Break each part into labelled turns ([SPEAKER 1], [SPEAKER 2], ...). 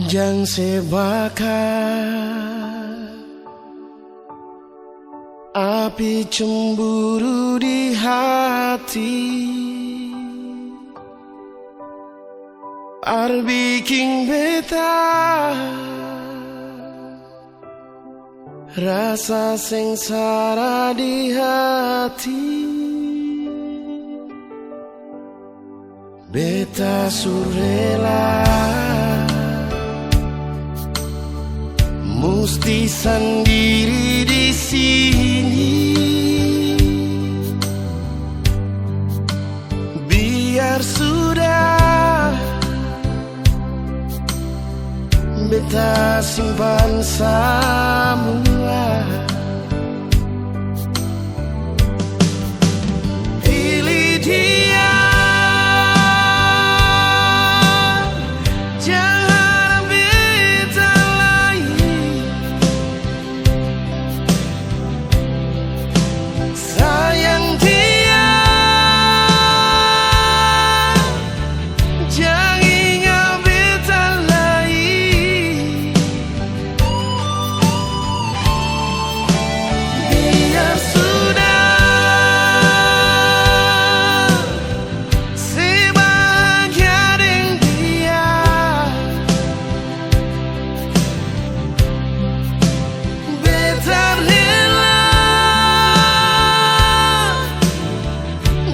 [SPEAKER 1] Jangan sebakar api cemburu di hati, ar bikin beta rasa sengsara di hati. Beta surela musti sendiri di sini, biar sudah beta simpan semua. Pilih dia, jangan beta lain. Sayang dia, jangan ingat beta lain. Biar sudah sebahagia dengan dia. Beta rela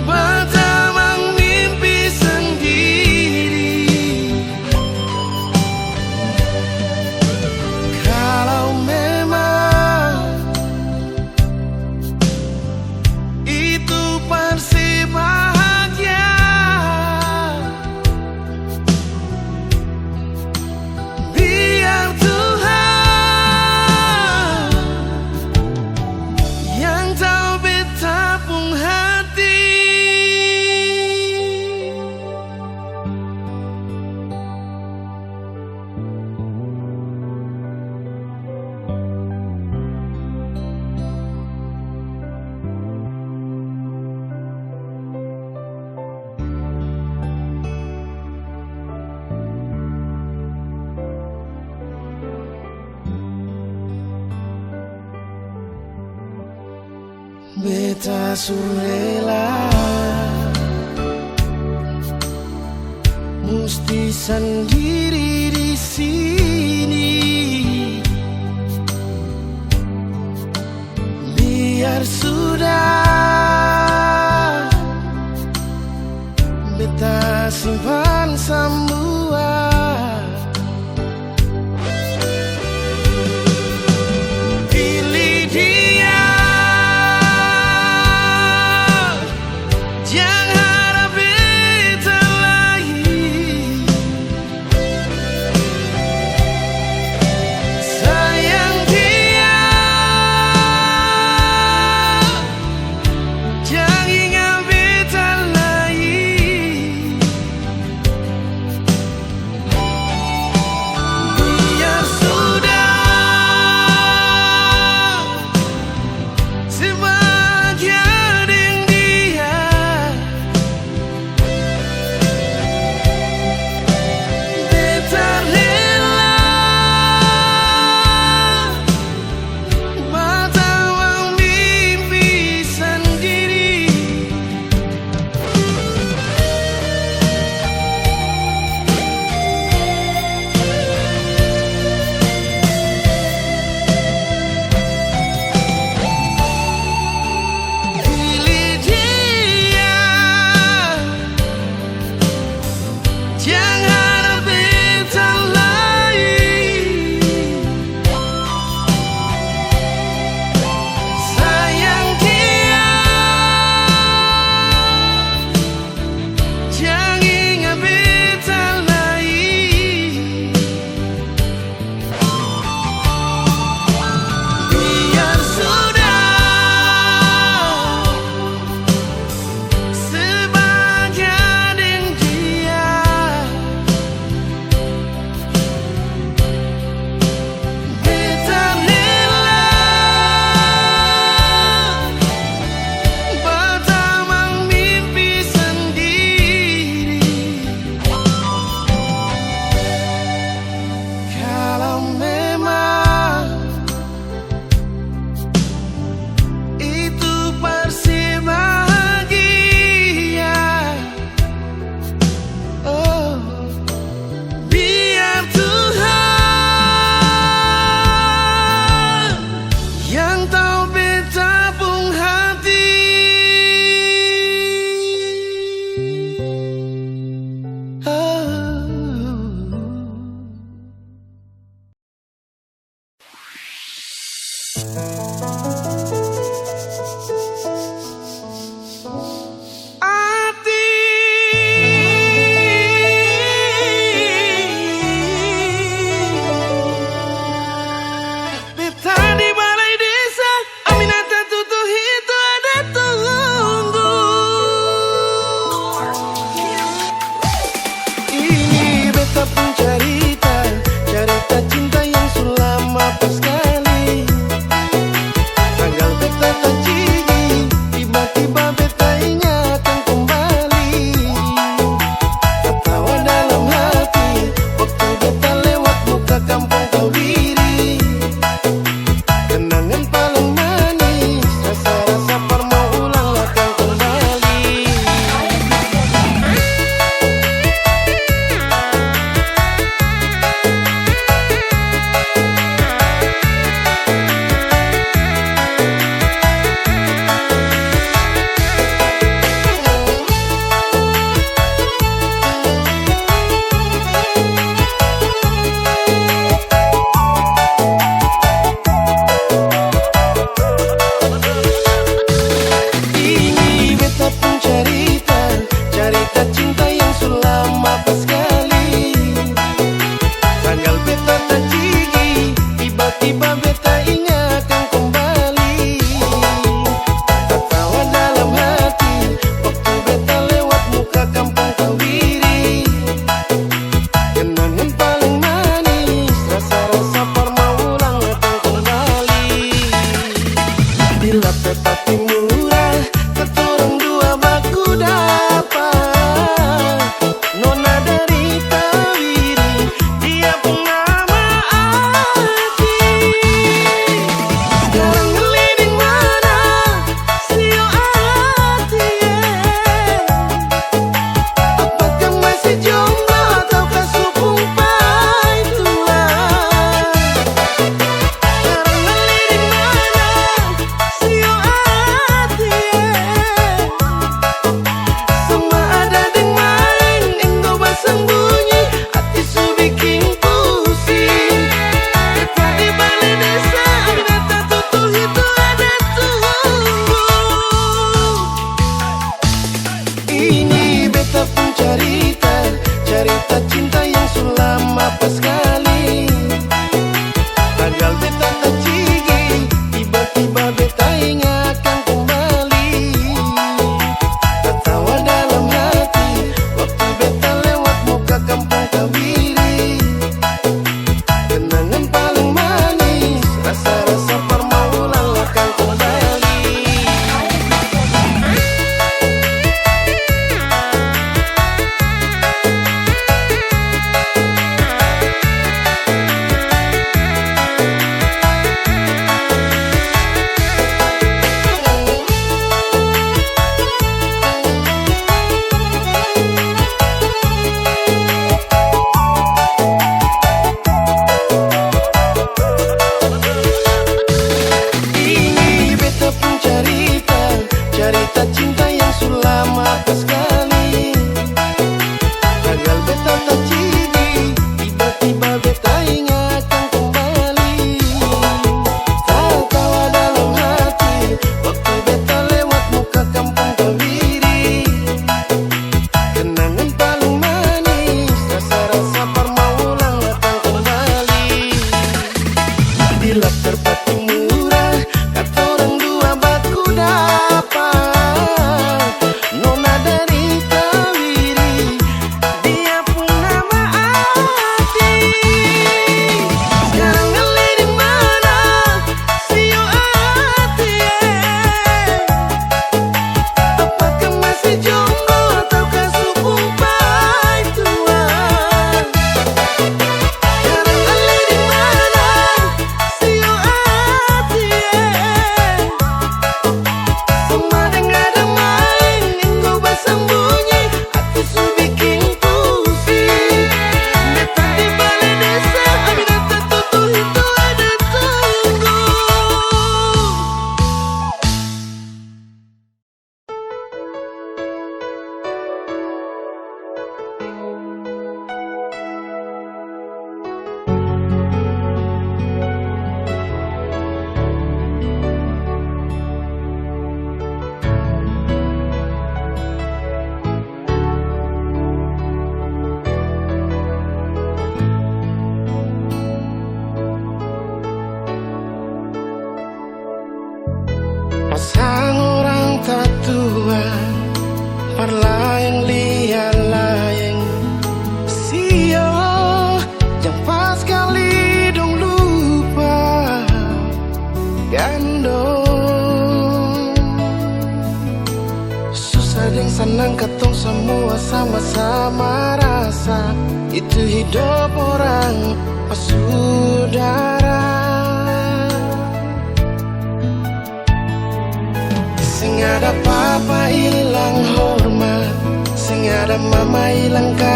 [SPEAKER 1] bertamang mimpi sendiri. Kalau memang itu pasti bahagia, biar Tuhan yang tahu beta pun hati. Beta surela musti sendiri di sini, biar sudah beta simpan semua. Pilih dia, jangan harap beta lain.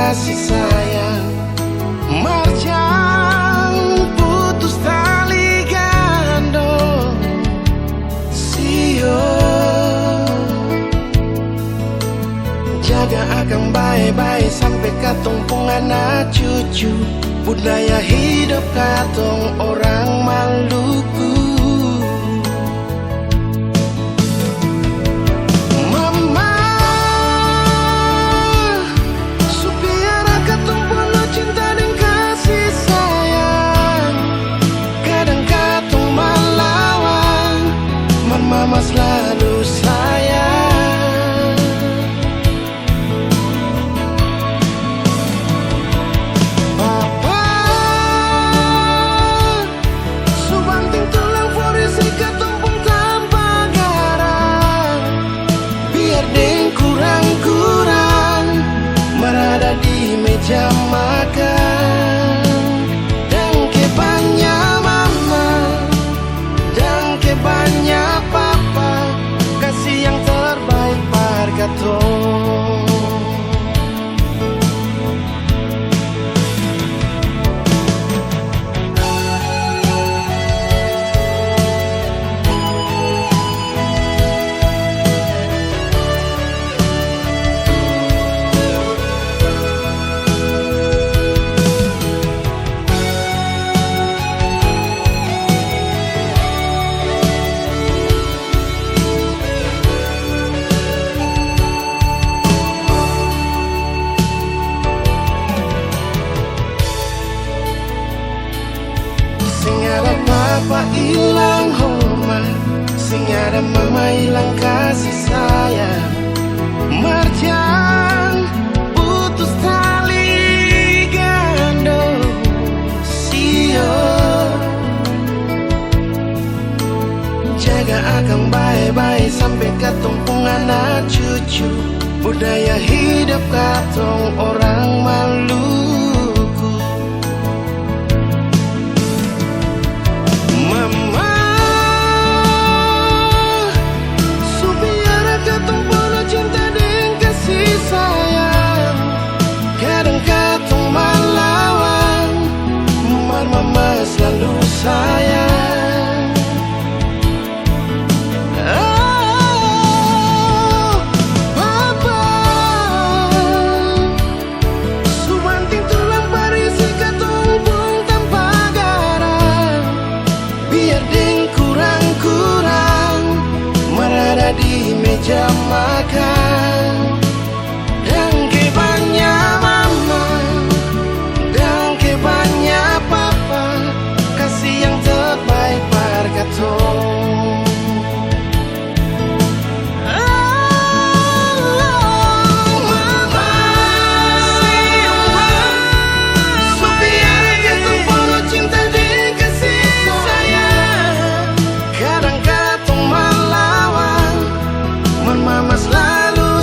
[SPEAKER 1] kasih sayang. Marjang putus tali gandong sio. Jaga akang baik-baik sampai katong anak cucu. Budaya hidup katong orang Maluku. Mama, supiara katong penuh cinta dan kasih sayang. Kadang katong melawan, mama selalu sayang. Meja makan dan ke banyak mama dan ke banyak papa, kasih yang terbaik par katong. Sing ada papa hilang hormat, sing ada mama hilang kasih sayang. Marjang putus tali gandong sio. Jaga akang baik-baik sampai katong anak cucu. Budaya hidup katong orang Maluku. Mama, supiara katong penuh cinta dan kasih sayang. Kadang katong melawan, mama selalu sayang. Oh, papa, subanting tulang parisi katong pun tanpa garang. Biar deng kurang-kurang merada di meja makan. Dan ke banyak mama dan ke banyak papa, kasih yang terbaik par katong. Mama selalu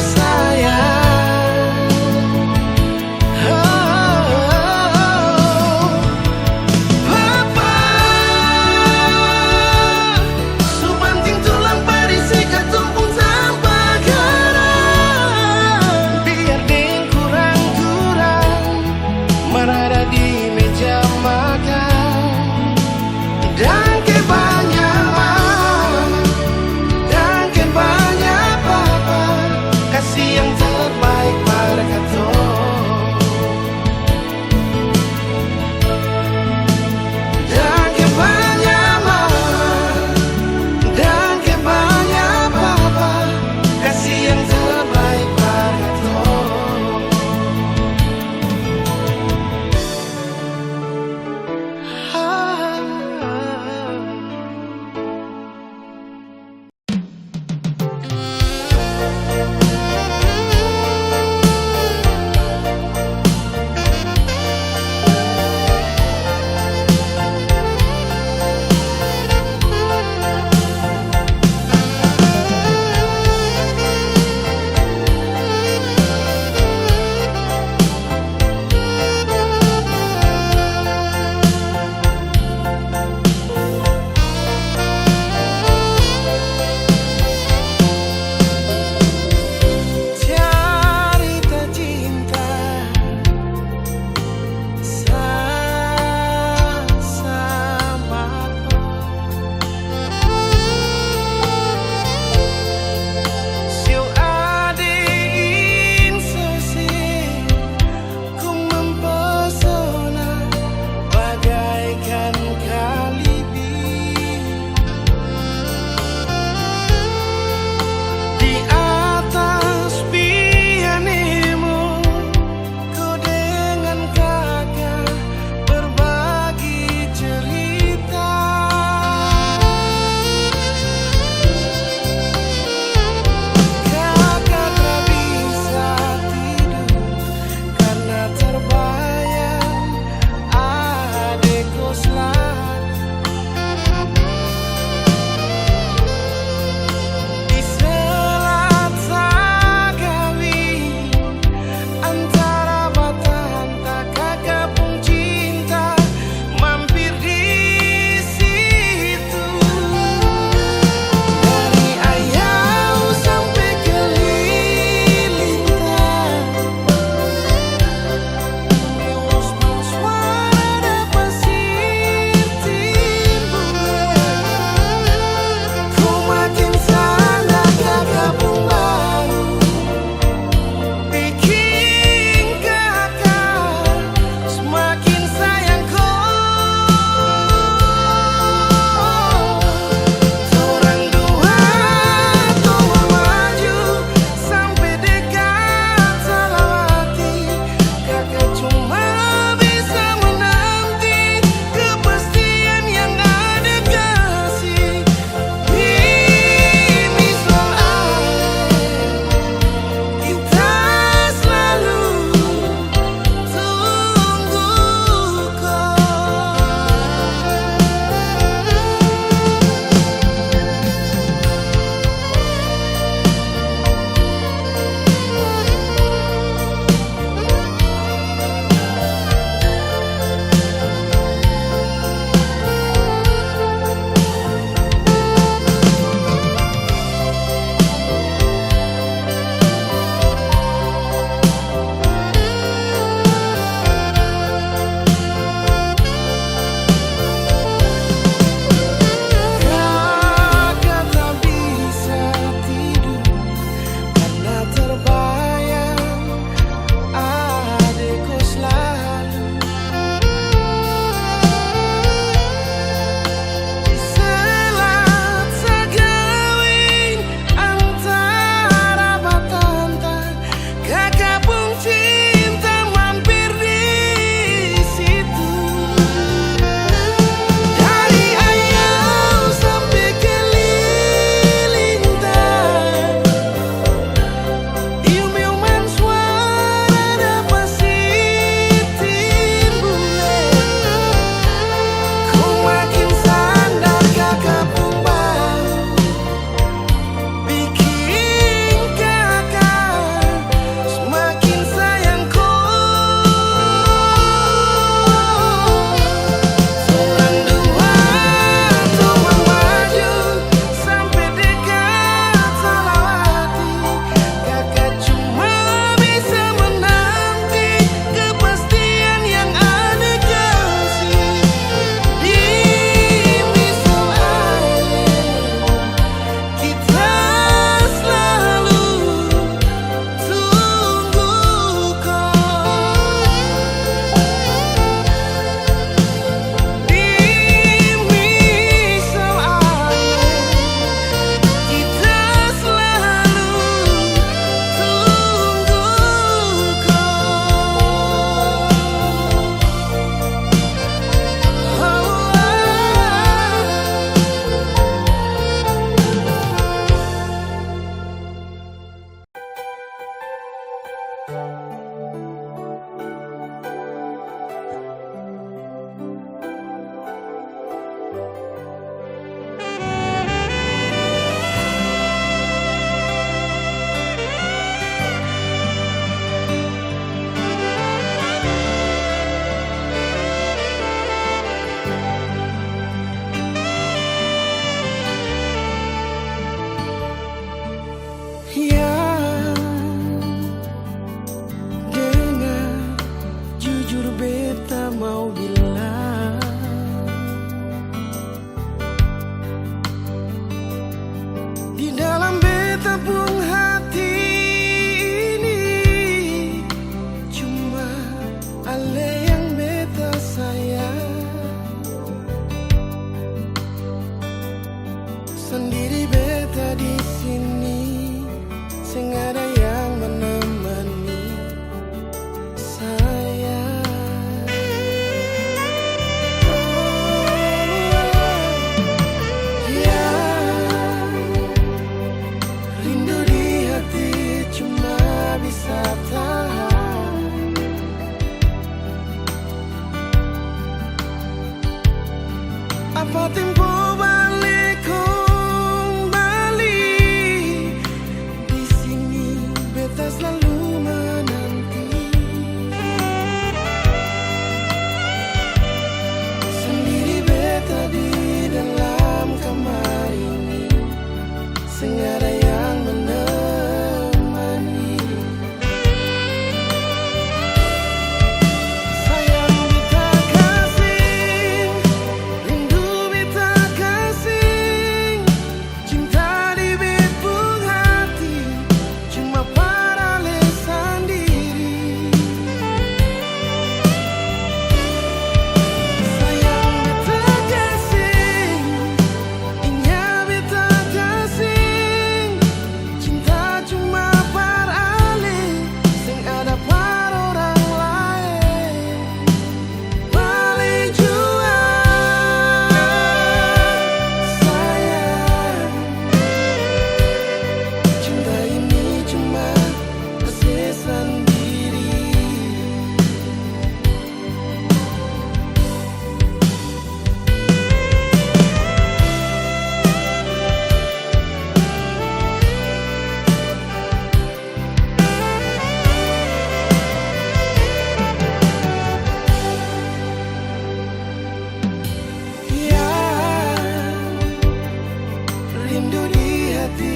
[SPEAKER 1] rindu di hati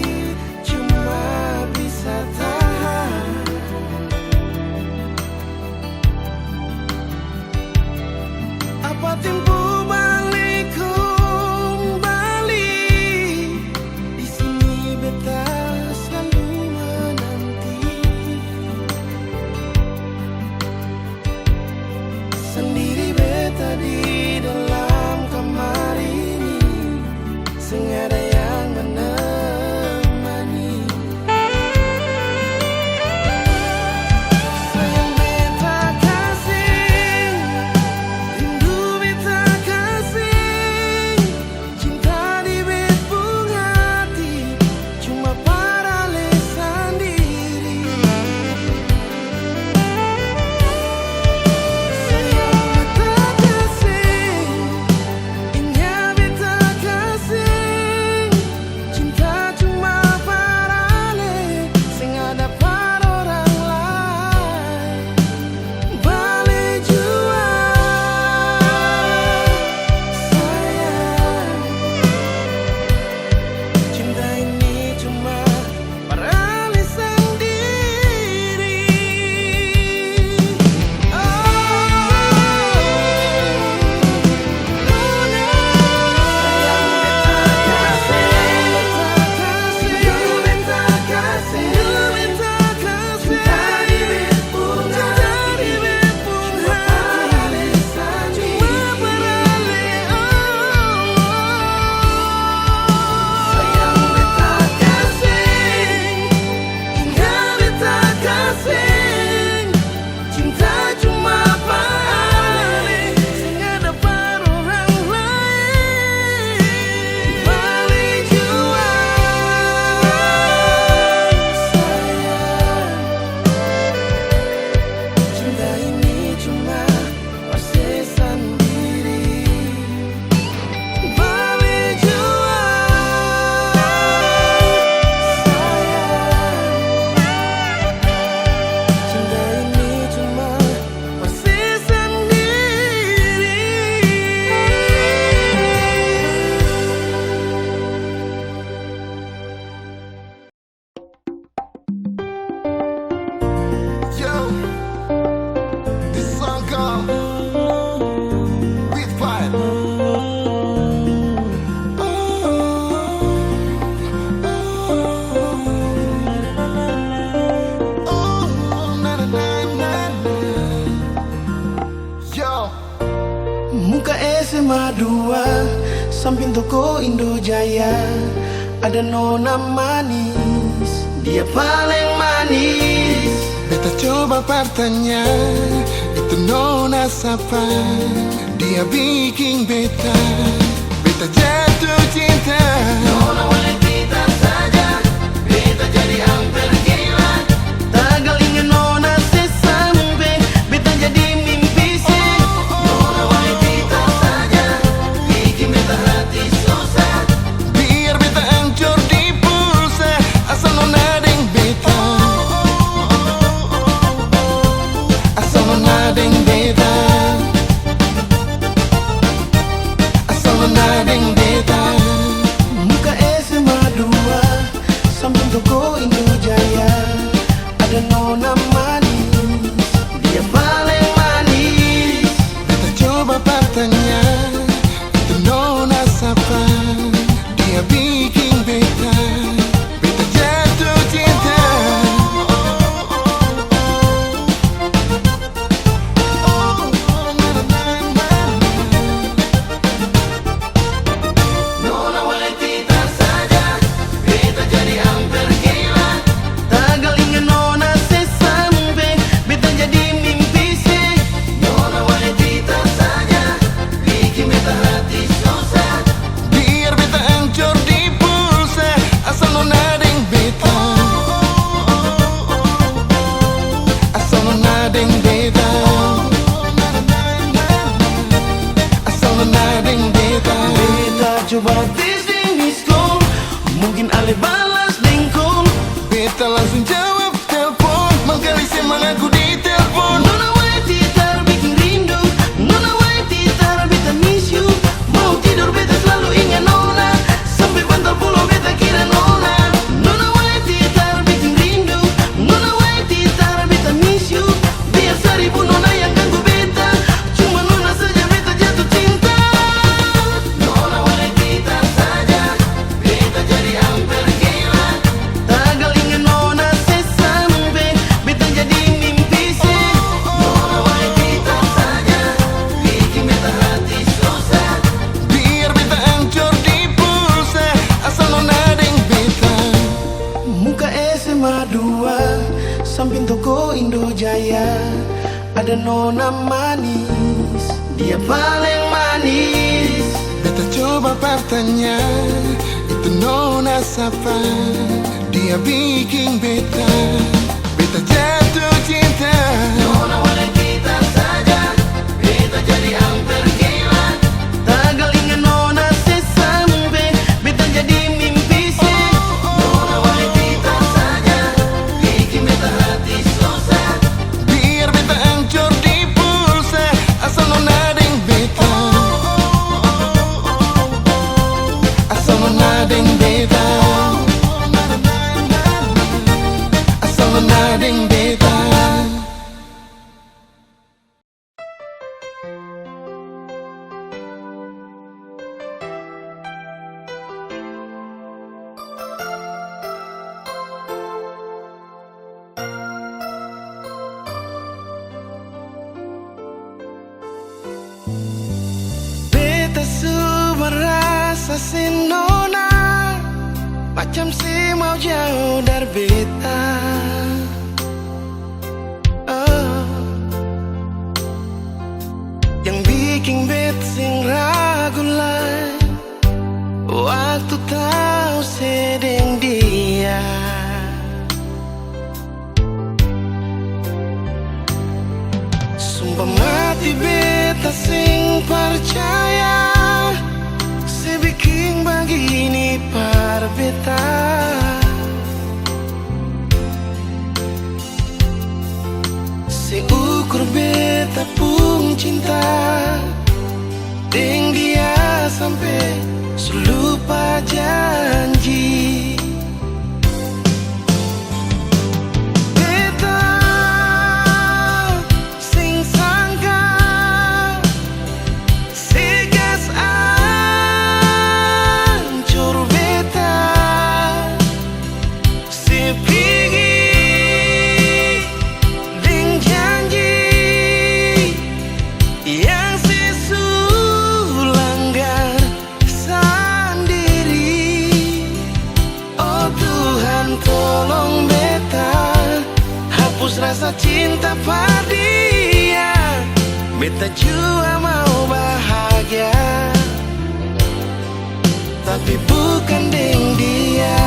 [SPEAKER 1] cuma bisa tahan. Apa tiempo balik kembali, di sini beta selalu menanti. Sendiri beta di dalam kamar ini, sengaja yang menemani. Sayang beta kasih, rindu beta kasih, cinta di bepung hati cuma para lesan diri. Sayang beta kasih, ingat beta kasih, cinta cuma para sing ada para orang lain. Balik jua sayang, cinta ini cuma para lesan diri. Cinta cuma paling sing ada para orang lain. Balik jua sayang, cinta ini cuma persesan diri. Balik jua sayang, cinta ini cuma persesan diri.
[SPEAKER 2] Yo, this song called With Fire. Yo,
[SPEAKER 1] Muka SMA 2, samping toko Indojaya, ada nona manis, dia paling manis.
[SPEAKER 2] beta coba bertanya, itu nona siapa? Dia bikin beta jatuh cinta.
[SPEAKER 1] Nona wanita saja, beta jadi hampir gila. Tagal ingin nona sesampai, beta jadi mimpi sih. Nona wanita saja, bikin beta hati susah.
[SPEAKER 2] Biar beta hancur di pulsa, asal nona deng beta, asal nona deng beta, asal nona deng beta.
[SPEAKER 1] Muka SMA 2, samping toko Indojaya, ada nona manis, dia paling manis.
[SPEAKER 2] Beta coba bertanya, itu nona siapa? Dia bikin beta jatuh cinta.
[SPEAKER 1] Nona wanita saja, beta jadi hampir gila. Tagal ingin nona sesampai, beta jadi mimpi sih. Nona wanita saja, bikin beta hati susah.
[SPEAKER 2] Biar beta hancur di pulsa, asal nona deng beta, asal nona deng beta, asal nona deng beta.
[SPEAKER 1] Beta coba tes di miskom, mungkin ale balas dengkol.
[SPEAKER 2] Beta langsung jawab telepon, mangkali semangat aku di telepon.
[SPEAKER 1] Nona wanita bikin rindu, nona wanita beta miss you. Mau tidur beta selalu ingat nona, sampai bantal pulau beta ada nona manis, dia paling manis.
[SPEAKER 2] Beta coba bertanya, itu nona siapa? Dia bikin beta jatuh cinta.
[SPEAKER 1] Nona oleh kita saja, beta jadi hampir gila. Tagal ingin nona sesampai, beta jadi mimpi sih. Nona oleh kita saja, bikin beta hati susah.
[SPEAKER 2] Biar beta hancur di pulsa, asal nona deng beta, asal nona deng beta, asal nona deng beta.
[SPEAKER 1] Beta semua rasa si nona, macam si mau jauh dari beta. Yang bikin beta sing ragu lah, waktu tahu sedeng dia. Sumpah mati beta sing percaya, sebikin begini par beta. Seukur beta pun cinta deng dia sampai selupa janji. Beta sing sangka segas ancur beta, sepigi deng janji yang sesulanggar sendiri. Oh Tuhan tolong beta, hapus rasa cinta pada dia. Beta juga mau bahagia, tapi bukan deng dia.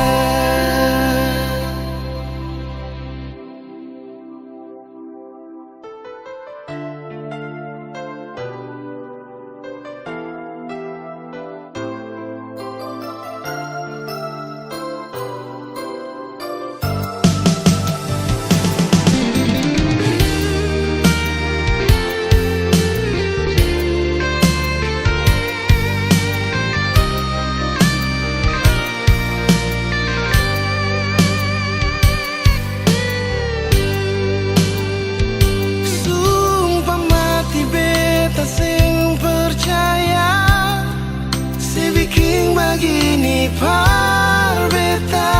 [SPEAKER 1] Sumpah mati beta sing percaya, sebikin begini par beta.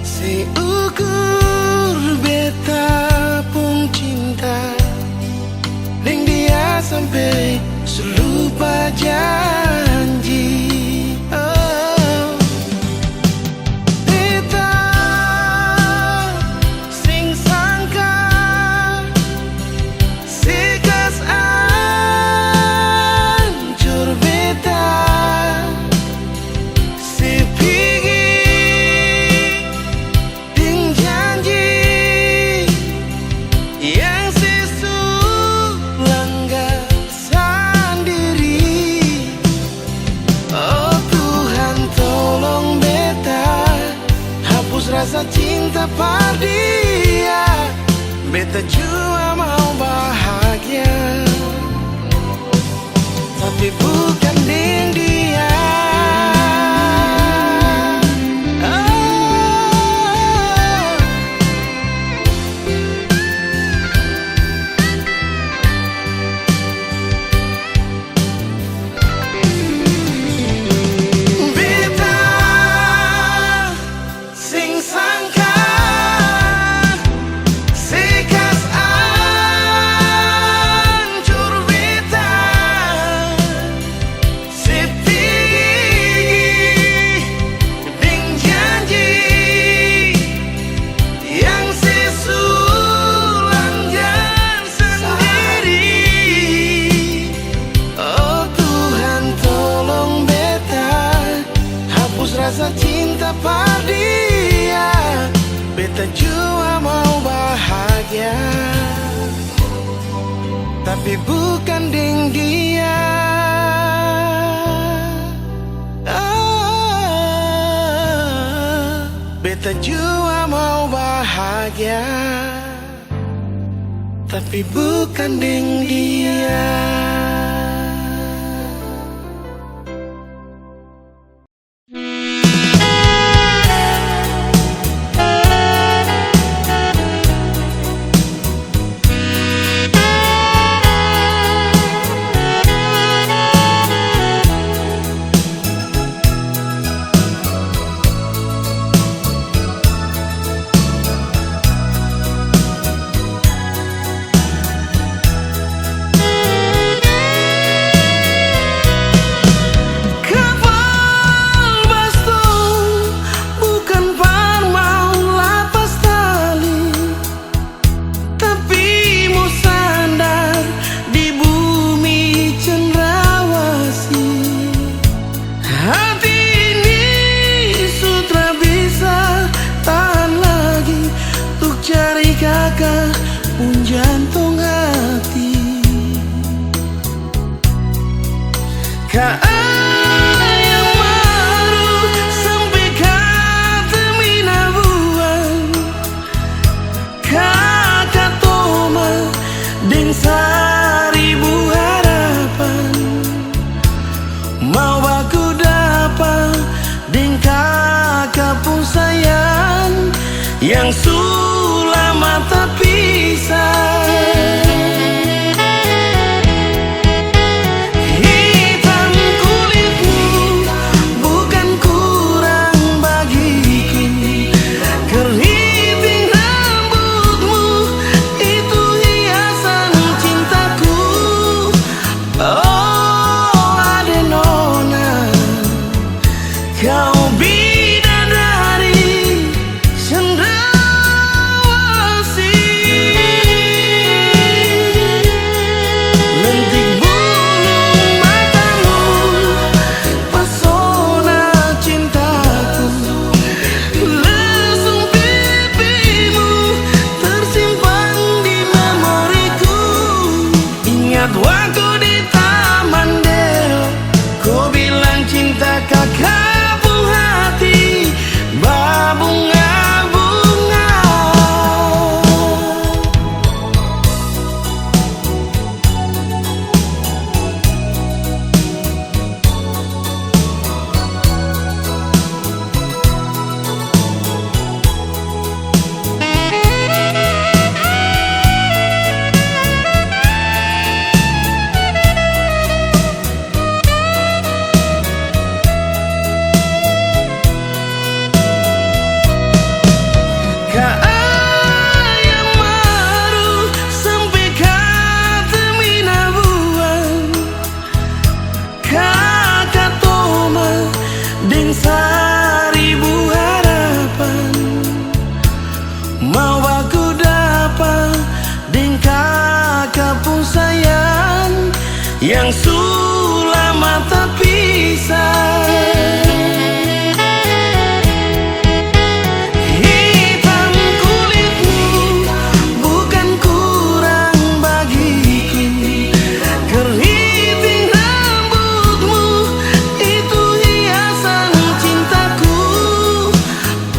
[SPEAKER 1] Seukur beta pun cinta deng dia sampai selupa janji. Oh, beta sing sangka segas ancur beta, sepigi deng janji yang sesulanggar sendiri. Oh Tuhan tolong beta, hapus rasa cinta pada dia. Beta cuma mau bahagia, tapi bukan deng dia. Beta sing sangka segas ancur beta,
[SPEAKER 2] rasa cinta pada dia. Beta jua mau bahagia, tapi bukan deng dia. Beta jua mau bahagia, tapi bukan deng dia. Jantung hati yang baru sampai kata minabuan kakak toma deng seribu harapan mau aku dapat deng kakak pun sayang yang sulama tapi hitam kulitmu bukan kurang bagiku, keriting rambutmu itu hiasan cintaku. Oh ade nona, kau bidadari cendrawasih. Waktu di taman Deo, kau bilang cinta kakak pun hati berbunga-bunga. Seribu harapan mau aku dapat deng kakak pun sayang yang sulama tak pisah. Hitam kulitmu bukan kurang bagiku, keriting rambutmu itu hiasan cintaku.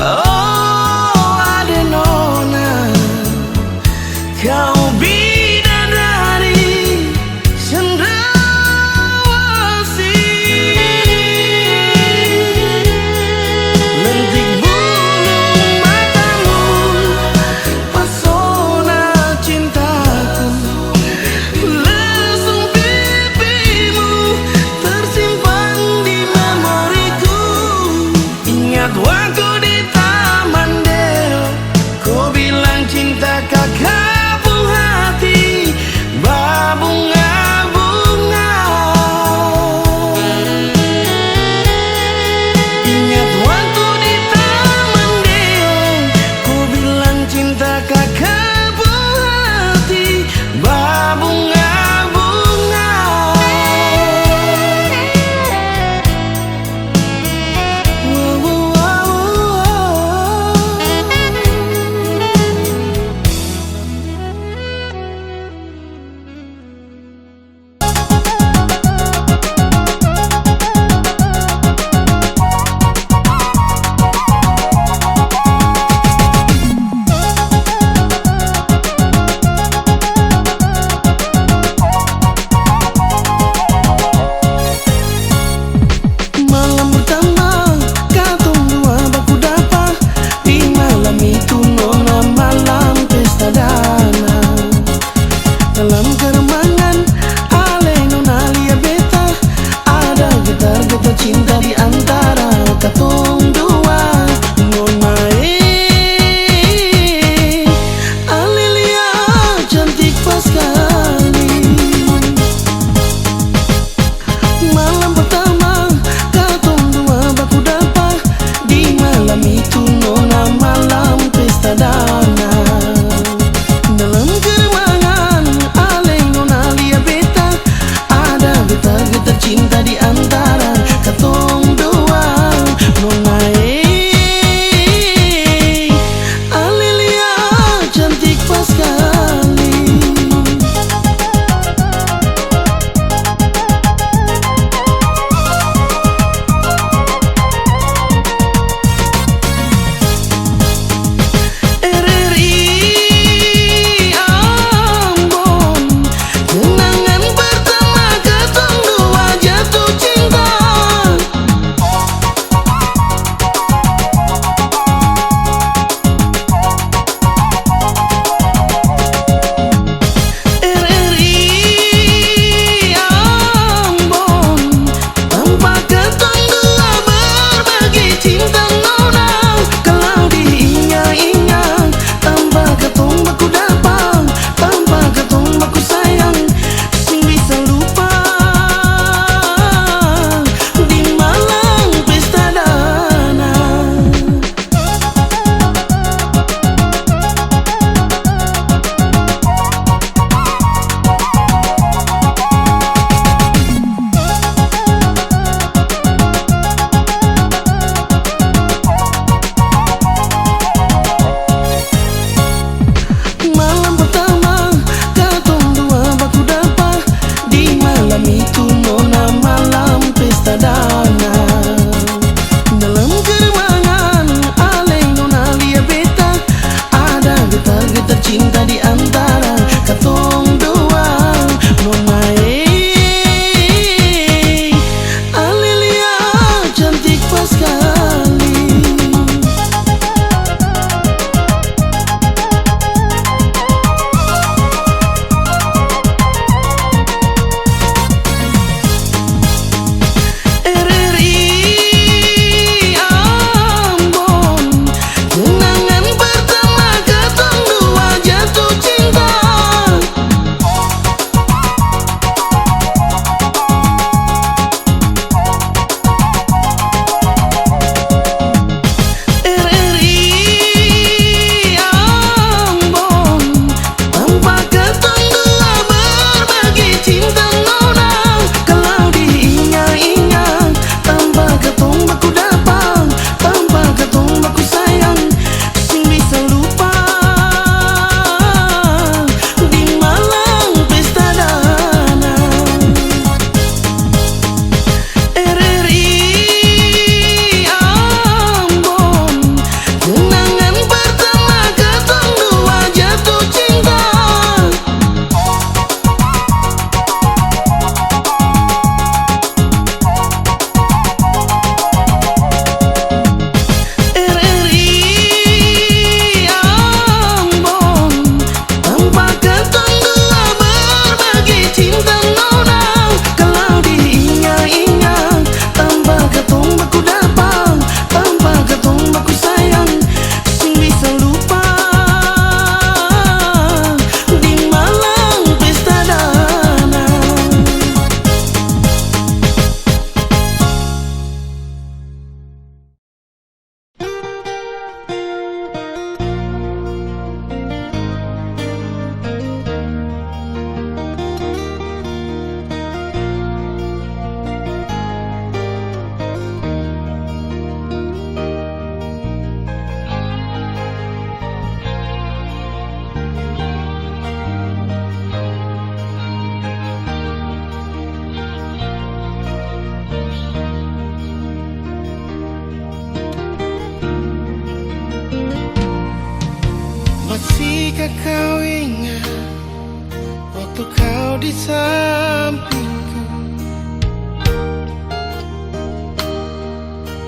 [SPEAKER 2] Oh ade nona, kau bidadari cendrawasih.
[SPEAKER 1] Jika kau ingat waktu kau di sampingku,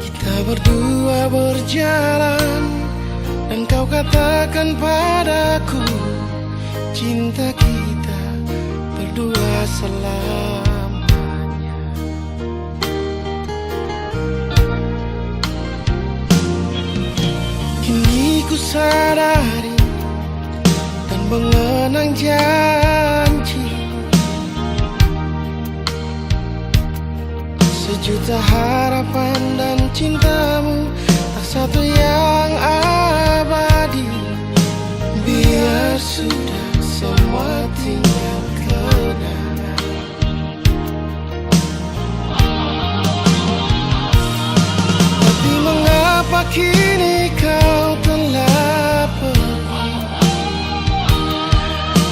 [SPEAKER 1] kita berdua berjalan dan kau katakan padaku, cinta kita berdua selamanya. Kini ku sadari dan mengenang janji, sejuta harapan dan cintamu, tak satu yang abadi. Biar sudah semua tinggal kenangan. Tapi mengapa kini kau telah pergi?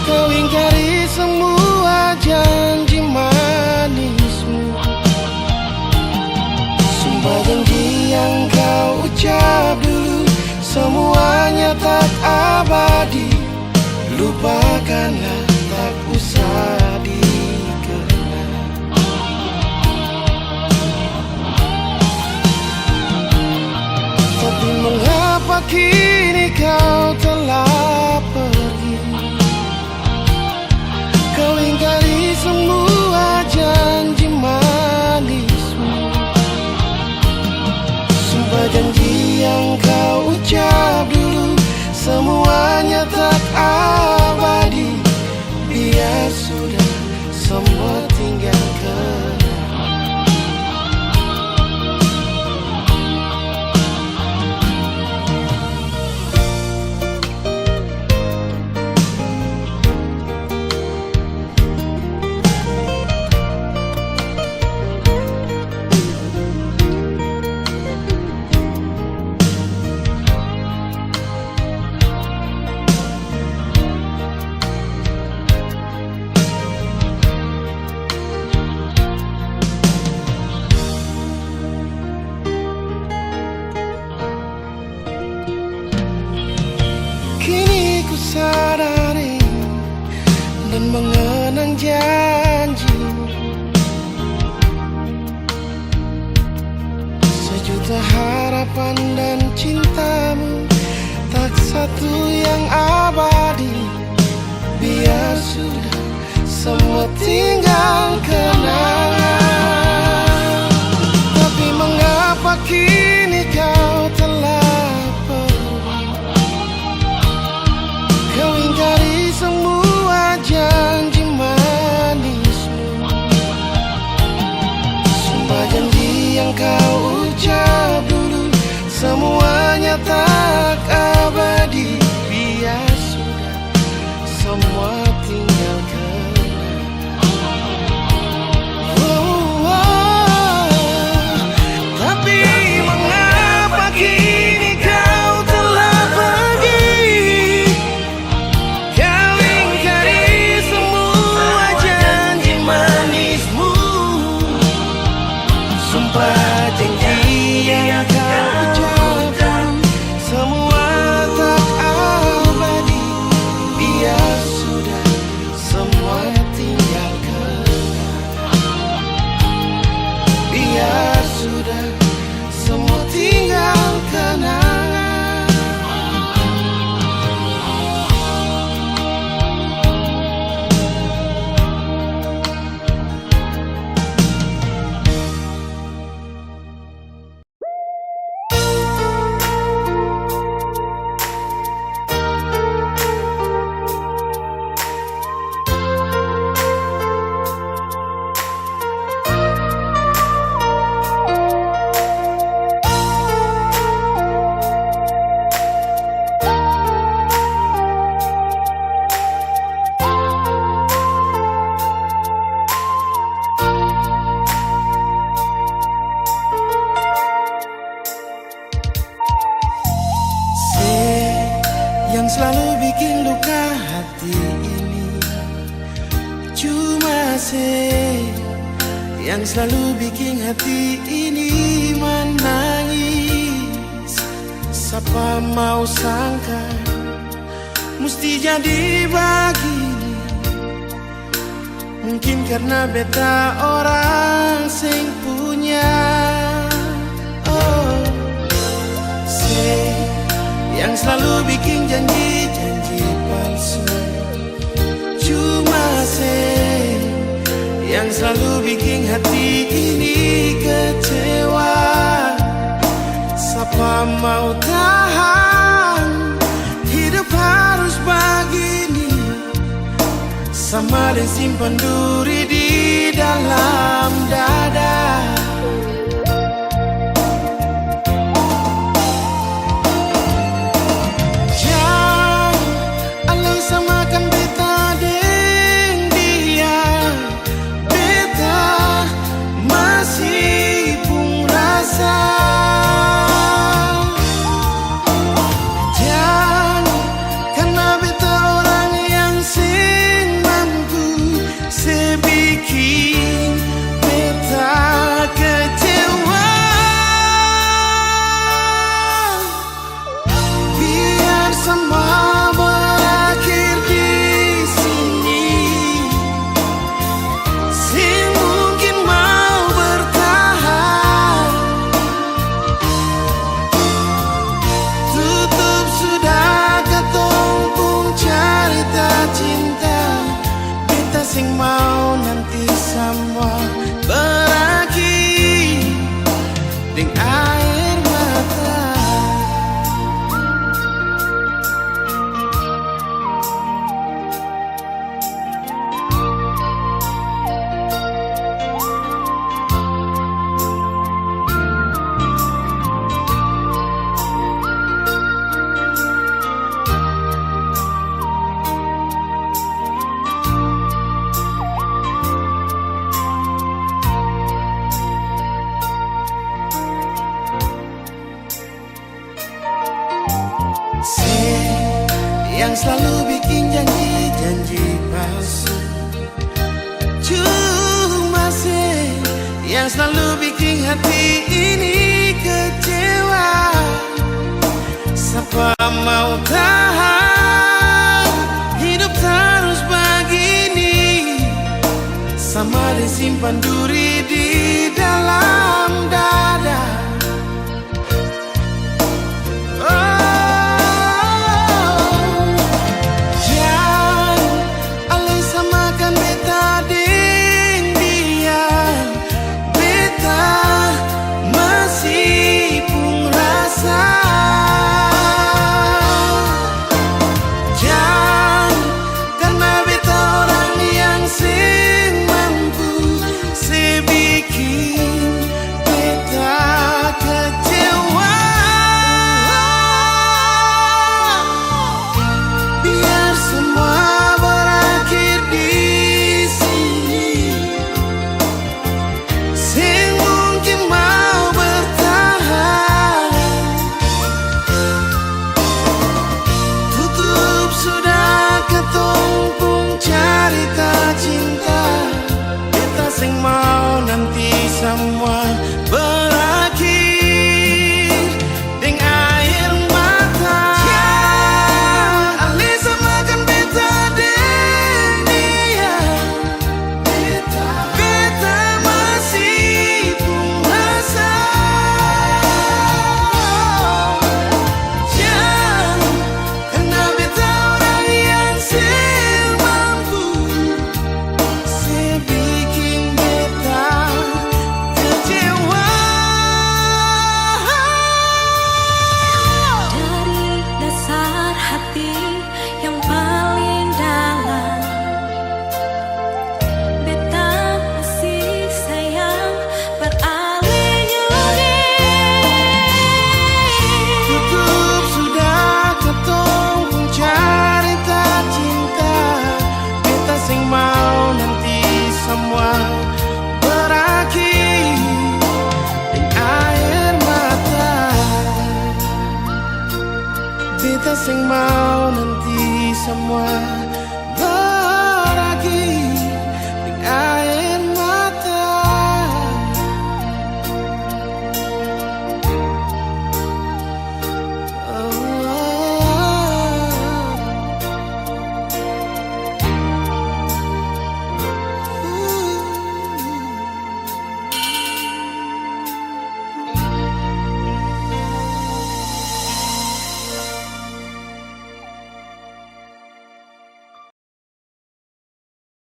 [SPEAKER 1] Kau ingkari semua janji manismu, sumpah janji yang kau ucap dulu, semuanya tak abadi. Lupakanlah, tak usah dikenang. Tapi mengapa kini kau telah pergi? Kau ingkari semua janji manismu, sumpah janji yang kau ucap dulu, semuanya tak abadi. Biar sudah semua tinggal kenangan. Kini ku sadari dan mengenang janji, sejuta harapan dan cintamu, tak satu yang abadi. Biar sudah semua tinggal kenangan. Tapi mengapa kini kau telah pergi? Kau ingkari semua janji manismu, sumpah janji yang kau ucap dulu, semuanya tak abadi. Biar sudah semua tinggal kenangan. Tapi mengapa kini kau telah pergi? Kau ingkari semua janji manismu, sumpah janji yang kau ucapkan, semua tak abadi. Biar sudah semua tinggal kenangan. Biar sudah semua tinggal kenangan. Yang selalu bikin luka hati ini cuma yang selalu bikin hati ini menangis. Siapa mau sangka mesti jadi begini. Mungkin karena beta orang sing punya yang selalu bikin janji-janji palsu. Cuma yang selalu bikin hati ini kecewa. Siapa mau tahan hidup harus begini, sama dan simpan duri di dalam dada. Sing mau nanti semua berakhir dengan air mata. Yang selalu bikin janji-janji palsu. Cuma yang selalu bikin hati ini kecewa. Siapa mau tahan hidup terus begini, sama disimpan duri di dalam dada. Sing mau nanti semua berakhir dengan air mata. Alisa makan beta dan dia, beta masih pun rasa. Jangan karena beta orang yang mampu sebikin sing mau nanti semua